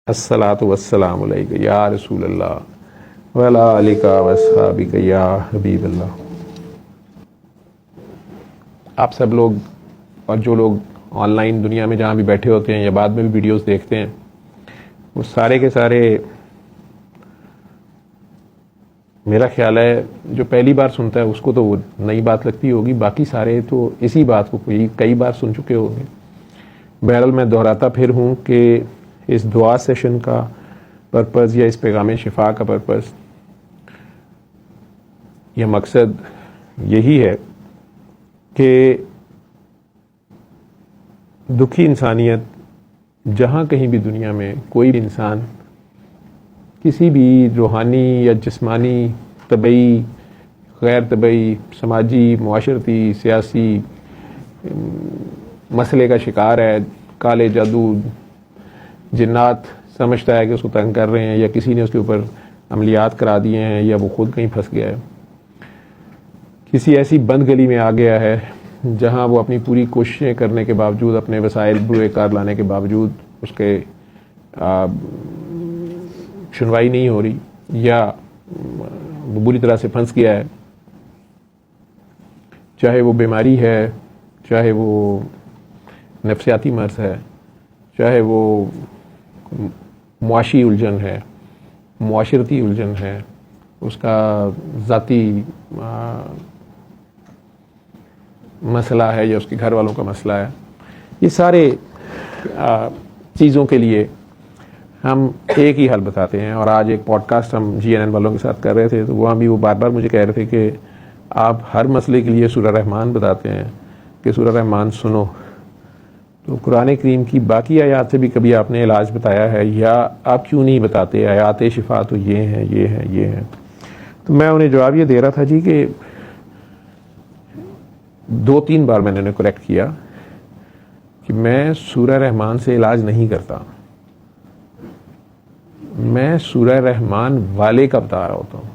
الصلاۃ والسلام علیک یا رسول اللہ وعلی آلک واصحابک یا حبیب اللہ۔ آپ سب لوگ اور جو لوگ آن لائن دنیا میں جہاں بھی بیٹھے ہوتے ہیں یا بعد میں بھی ویڈیوز دیکھتے ہیں، وہ سارے کے سارے میرا خیال ہے جو پہلی بار سنتا ہے اس کو تو وہ نئی بات لگتی ہوگی، باقی سارے تو اسی بات کو کئی بار سن چکے ہوں گے۔ بہرحال میں دہراتا پھر ہوں کہ اس دعا سیشن کا پرپز یا اس پیغام شفا کا پرپز یا مقصد یہی ہے کہ دکھی انسانیت جہاں کہیں بھی دنیا میں کوئی بھی انسان کسی بھی روحانی یا جسمانی، طبعی، غیر طبعی، سماجی، معاشرتی، سیاسی مسئلے کا شکار ہے، کالے جادو، جنات سمجھتا ہے کہ اس کو تنگ کر رہے ہیں، یا کسی نے اس کے اوپر عملیات کرا دیے ہیں، یا وہ خود کہیں پھنس گیا ہے، کسی ایسی بند گلی میں آ گیا ہے جہاں وہ اپنی پوری کوششیں کرنے کے باوجود، اپنے وسائل بروئے کار لانے کے باوجود اس کے سنوائی نہیں ہو رہی، یا وہ بری طرح سے پھنس گیا ہے، چاہے وہ بیماری ہے، چاہے وہ نفسیاتی مرض ہے، چاہے وہ معاشی الجھن ہے، معاشرتی الجھن ہے، اس کا ذاتی مسئلہ ہے، یا اس کے گھر والوں کا مسئلہ ہے، یہ سارے چیزوں کے لیے ہم ایک ہی حل بتاتے ہیں۔ اور آج ایک پوڈ کاسٹ ہم GNN والوں کے ساتھ کر رہے تھے، تو وہاں بھی وہ بار بار مجھے کہہ رہے تھے کہ آپ ہر مسئلے کے لیے سورہ رحمان بتاتے ہیں کہ سورہ رحمان سنو، تو قرآن کریم کی باقی آیات سے بھی کبھی آپ نے علاج بتایا ہے، یا آپ کیوں نہیں بتاتے آیات شفا تو یہ ہیں، یہ ہیں، یہ ہیں؟ تو میں انہیں جواب یہ دے رہا تھا جی کہ 2-3 بار میں نے انہیں کریکٹ کیا کہ میں سورہ رحمان سے علاج نہیں کرتا، میں سورہ رحمان والے کا بتا رہا ہوتا ہوں۔